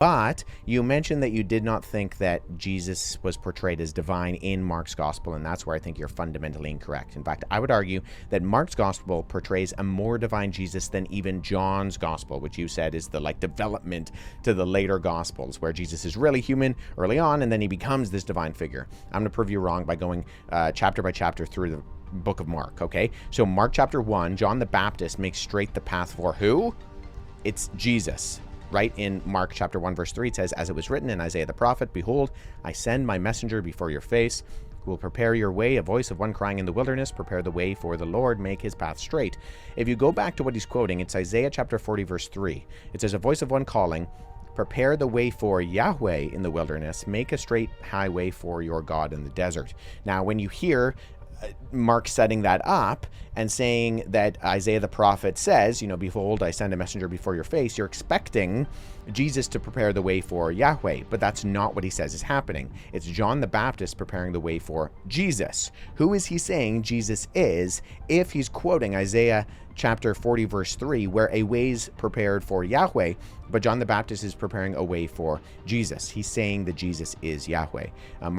But you mentioned that you did not think that Jesus was portrayed as divine in Mark's gospel, and that's where I think you're fundamentally incorrect. In fact, I would argue that Mark's gospel portrays a more divine Jesus than even John's gospel, which you said is the development to the later gospels, where Jesus is really human early on, and then he becomes this divine figure. I'm going to prove you wrong by going chapter by chapter through the book of Mark, okay? So Mark chapter 1, John the Baptist makes straight the path for who? It's Jesus. Right in Mark chapter 1, verse 3, it says, "As it was written in Isaiah the prophet, Behold, I send my messenger before your face, who will prepare your way, a voice of one crying in the wilderness, prepare the way for the Lord, make his path straight." If you go back to what he's quoting, it's Isaiah chapter 40, verse 3. It says, "A voice of one calling, prepare the way for Yahweh in the wilderness, make a straight highway for your God in the desert." Now, when you hear Mark setting that up and saying that Isaiah the prophet says, "Behold, I send a messenger before your face," you're expecting Jesus to prepare the way for Yahweh, but that's not what he says is happening. It's John the Baptist preparing the way for Jesus. Who is he saying Jesus is if he's quoting Isaiah chapter 40, verse 3, where a way's prepared for Yahweh, but John the Baptist is preparing a way for Jesus? He's saying that Jesus is Yahweh. Mark